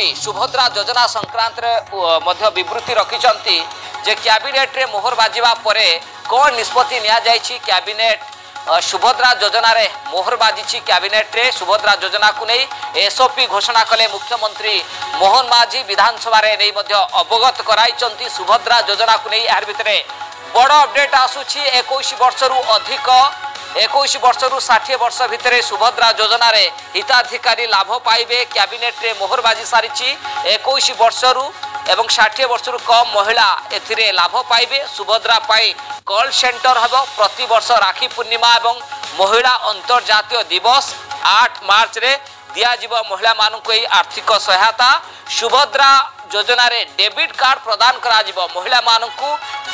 मुख्यमंत्री सुभद्रा योजना संक्रांत विवृत्ति रखिंट जे कैबिनेट रे मोहर बाजिबा परे कौन निष्पत्ति निया जायछि। कैबिनेट सुभद्रा योजना रे मोहर बाजी कैबिनेट रे सुभद्रा योजना को नहीं एसओपी घोषणा कले मुख्यमंत्री मोहन माझी विधानसभा रे नहीं अवगत कराई। सुभद्रा योजना को नहीं यार भितर बड़ अपडेट आसूची 21 वर्ष रु अधिक 21 वर्ष रु 60 वर्ष भितर सुभद्रा योजना रे हिताधिकारी लाभ पाइबे। कैबिनेट रे मोहर बाजी सारी 21 वर्ष रु एवं 60 वर्ष रु कम महिला एथिरे लाभ पाइबे। सुभद्रा पाई कॉल सेंटर हबो। प्रति वर्ष राखी पूर्णिमा एवं महिला अंतर्जातीय दिवस 8 मार्च रे दिया जीव महिला मानक आर्थिक सहायता। सुभद्रा योजना रे डेबिट कार्ड प्रदान करा जीव महिला मानक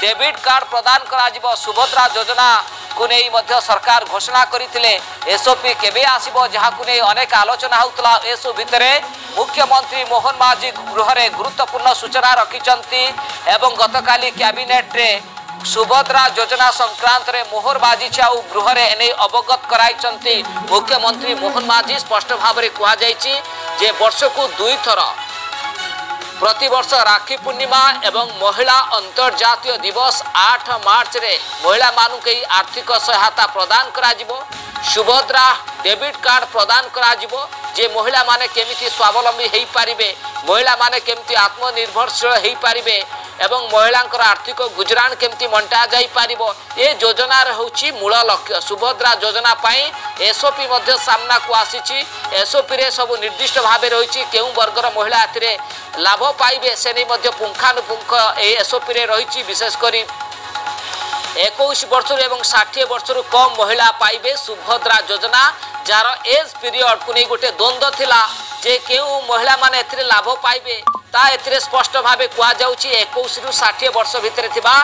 डेबिट कार्ड प्रदान करा जीव। सुभद्रा योजना को नहीं मध्य सरकार घोषणा करथिले एसओपी केबे आसीबो जहा को नहीं अनेक आलोचना होतला। एसो भितरे मुख्यमंत्री मोहन माझी गृह रे गुरुत्वपूर्ण सूचना रखिचंती एवं गतकाली कैबिनेट रे सुभद्रा योजना संक्रांत रे मोहर बाजी आउ गृह रे एने अवगत कराइचंती। मुख्यमंत्री मोहन माझी स्पष्ट भाव रे कुआ जायछि जे वर्ष को 2 थर प्रति वर्ष राखी पूर्णिमा एवं महिला अंतर्जातीय दिवस 8 मार्च रे महिला मानक आर्थिक सहायता प्रदान करा जिवो। सुभद्रा डेबिट कार्ड प्रदान करा जिवो जे महिला माने केमिति स्वावलंबी हेई पारिबे, महिला माने केमिति आत्मनिर्भरशील हेई पारिबे एवं महिलांकर आर्थिक गुजरान केमिति मंटा जाई पारिबो ए योजना रे होची मूल लक्ष्य। सुभद्रा योजना पाई एसओपी मध्य सामना को आसीची। एसओपी रे सब निर्दिष्ट भाबे रहिची केउ वर्गर महिला आथिरे लाभ पाइबे से नहीं मध्य पुंखानुपुंख ए एसओपी रे रहिची। विशेष करी 21 वर्ष एवं 60 वर्ष कम महिला पाइबे सुभद्रा योजना जार एज पीरियड को नहीं गोटे द्वंद्व थिला जे केउ महिला माने एथिरे लाभ पाइबे ता एथिरे स्पष्ट भाबे कुआ जाउची 21 रु 60 वर्ष भितर थिबा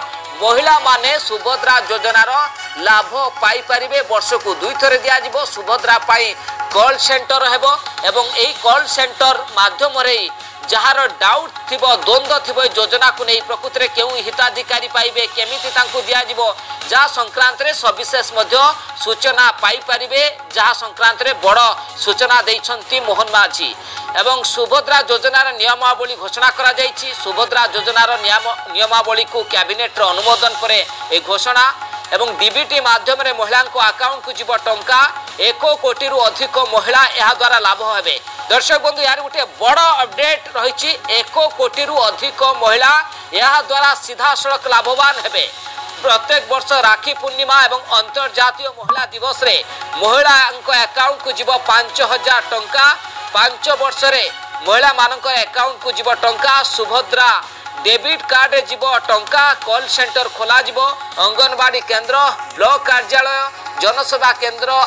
महिला माने सुभद्रा योजनार लाभ पाई परिबे। वर्ष को 2 थरे दिया जिवो। सुभद्रा पाई कॉल सेंटर हेबो एवं एई कॉल सेंटर माध्यम रे जहार डाउट थिबो द्वंद्व थिबो योजना को नहीं प्रकृति रे केउ हिताधिकारी पाइबे केमिति तांको दिया जिवो जा संक्रांत रे सविशेष मध्य सूचना पाई परिबे। जहा संक्रांत रे बड़ सूचना दैछंती मोहन माझी एवं सुभद्रा योजनार नियमावली घोषणा करा जायछि। सुभद्रा योजनार नियमावली को कैबिनेट रो अनुमोदन परे ए घोषणा एवं डीबीटी माध्यम रे महिला को अकाउंट को जीव टंका 1 कोटी रु अधिक महिला यह द्वारा लाभ हेबे। दर्शक बंधु यार गोटे बड़ अपडेट रही 1 कोटी रु अधिक महिला यह द्वारा सीधा सड़क लाभवान हेबे। प्रत्येक वर्ष राखी पूर्णिमा एवं अंतर्जातीय महिला दिवस रे महिला अकाउंट को जीव 5000 टंका। 5 वर्ष रे महिला मानक अकाउंट को जीव टंका। सुभद्रा डेबिट कार्ड रे जीव टंका। कॉल सेंटर खोला जीव। अंगनवाड़ी केंद्र ब्लॉक कार्यालय जनसेवा केंद्र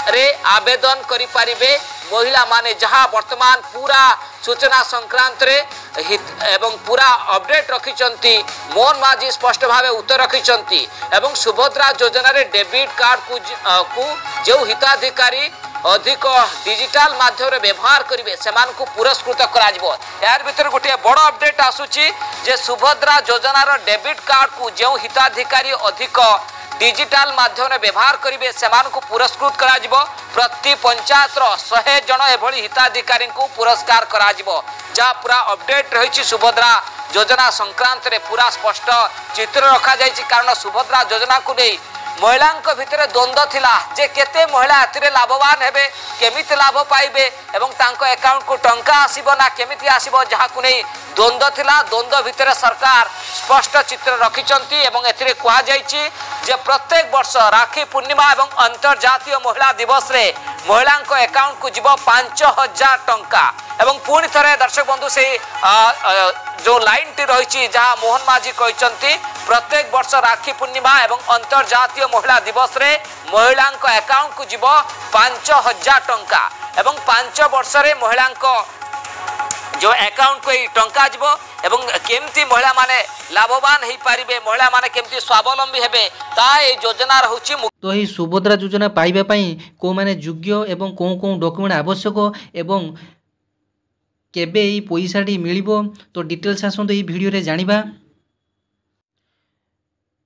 रे आवेदन करि पारिबे महिला माने जहाँ वर्तमान पूरा सूचना संक्रांत रे एवं पूरा अपडेट रखिचंती मोहन माझी स्पष्ट भावे उत्तर रखिचंती एवं सुभद्रा योजना रे डेबिट कार्ड को जो हिताधिकारी अधिक डिजिटल माध्यम रे व्यवहार करिवे सेमान को पुरस्कृत करा जिवो। यार भीतर गोटे बड़ अपडेट आसुची जे सुभद्रा योजना रो डेबिट कार्ड को जो हिताधिकारी अधिक डिजिटल माध्यम रे व्यवहार करिवे सेमान को पुरस्कृत करा जिवो। प्रति पंचायत 100 जन एभली हिताधिकारी को पुरस्कार करा जिवो। जा पूरा अपडेट रही सुभद्रा योजना संक्रांत रे पूरा स्पष्ट चित्र रखा जायछि। कारण सुभद्रा योजना को नहीं महिलांक भितर द्वंद्व थिला जे केते महिला एथिरे लाभवान हेबे केमिति लाभ पाइबे एवं तांको अकाउंट को टंका आसीबो ना केमिति आसीबो जहा को नहीं द्वंद्व थिला। द्वंद्व भितर सरकार स्पष्ट चित्र रखिचंती एवं एथिरे कुआ जायछि जे प्रत्येक वर्ष राखी पूर्णिमा एवं अंतर्जातीय महिला दिवस रे महिलांक अकाउंट को जीव 5000 टंका। एवं पुणी थरे दर्शक बंधु से जो लाइन टी रही जहाँ मोहन माझी कहते प्रत्येक वर्ष राखी पूर्णिमा एवं अंतर्जातीय महिला दिवस रे महिलांक अकाउंट को जीव 5000 टंका एवं 5 वर्ष रे महिलांक जो अकाउंट को टंका जीव एवं केमती महिला माने लाभवान हो पारिबे महिला माने केमती स्वावलंबी हेबे ता ए योजना रहउची। तो ही सुभद्रा योजना पाइबा पई को माने योग्य एवं को डॉक्यूमेंट आवश्यक एवं केबे ई पैसाटी मिलिबो तो डिटेल्स आसंतो ई वीडियो रे जानिबा।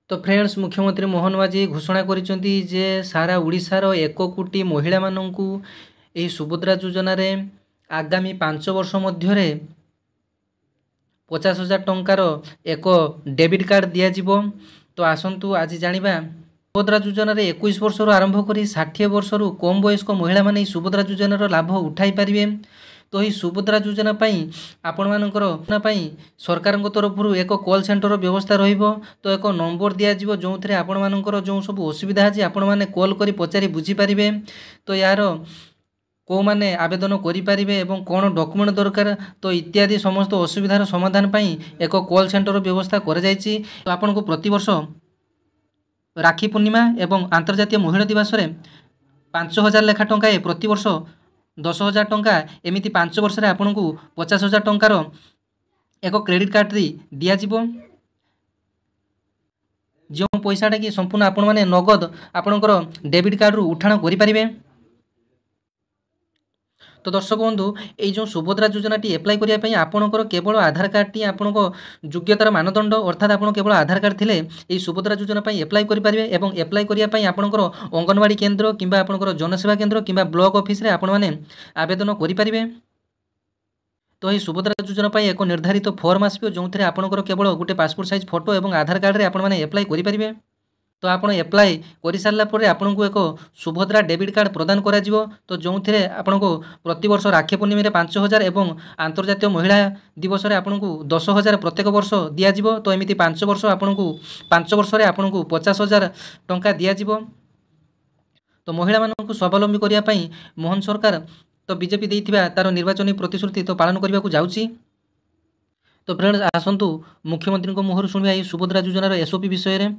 तो फ्रेंड्स मुख्यमंत्री मोहन माझी घोषणा करिसंती जे सारा ओडिसा रो 1 कोटी महिला माननकु एही सुभद्रा योजना रे आगामी 5 वर्ष मध्य 50,000 टंकार एक डेबिट कार्ड दिज्व। तो आसतु आज जानिबा सुभद्रा योजन 21 वर्ष आरंभ कर 60 वर्ष कम वयस्क महिला माने सुभद्रा योजनार लाभ उठाई पारे। तो यही सुभद्रा योजना आपण मानकर सरकार तरफ एक कॉल सेंटर व्यवस्था रहिबो। तो एक नंबर दिज्व जो थे आपण मानकर जो सब असुविधा अच्छी आपण मैंने कॉल करी पचारि बुझी पारिबे। तो यार को माने आवेदन करें एवं कौन डॉक्यूमेंट दरकार तो इत्यादि समस्त असुविधार समाधान पाई एक कॉल सेंटर व्यवस्था कर जाइछि। तो आपन को प्रतिवर्ष राखी पूर्णिमा एवं अंतर्जातीय महिला दिवस रे 5,000 लेखा टंका प्रतिवर्ष 10,000 टंका एमिति 5 वर्ष आपन को 50,000 टंकार एक क्रेडिट कार्ड दिज्व। जो पैसाटा कि संपूर्ण आपण माने नगद आपणकर डेबिट कार्ड रु उठाण करें। तो दर्शक बंधु ये जो सुभद्रा योजनाटी एप्लाई करने आपणकर केवल आधार कार्ड टी आपण योग्यतार मानदंड अर्थात आप केवल आधार कार्ड थिले ये सुभद्रा योजना एप्लाई करेंगे। एवं एप्लाई करने आपणकर अंगनवाड़ी केन्द्र किंबा आपणकर जनसेवा केन्द्र किंबा ब्लॉक ऑफिस रे आपण माने आवेदन करेंगे। तो ये सुभद्रा योजना एक निर्धारित फॉर्म आसो जो थे आपणकर केवल गोटे पासपोर्ट साइज फोटो और आधार कार्ड रे आपण माने एप्लाई करेंगे। तो आपन एप्लाई कर सारा पर आपन को एक सुभद्रा डेबिट कार्ड प्रदान करा जिवो। तो जो थे आपन को प्रतिवर्ष राखी पूर्णिमा रे 5,000 एवं अंतर्जातीय महिला दिवस रे आपन को 10,000 प्रत्येक वर्ष दिज्व। तो एमती 5 वर्ष आपन को 5 वर्ष रे आपन को 50,000 टंका दिज्व। तो महिला मान को स्वावलंबी करने मोहन सरकार तो बीजेपी देइथिबा तार निर्वाचन प्रतिश्रुति तो पालन करने को जाउची। तो फ्रेंड्स आसंतु मुख्यमंत्री को मुहर शुणिया सुभद्रा योजनार एसओपी विषय में।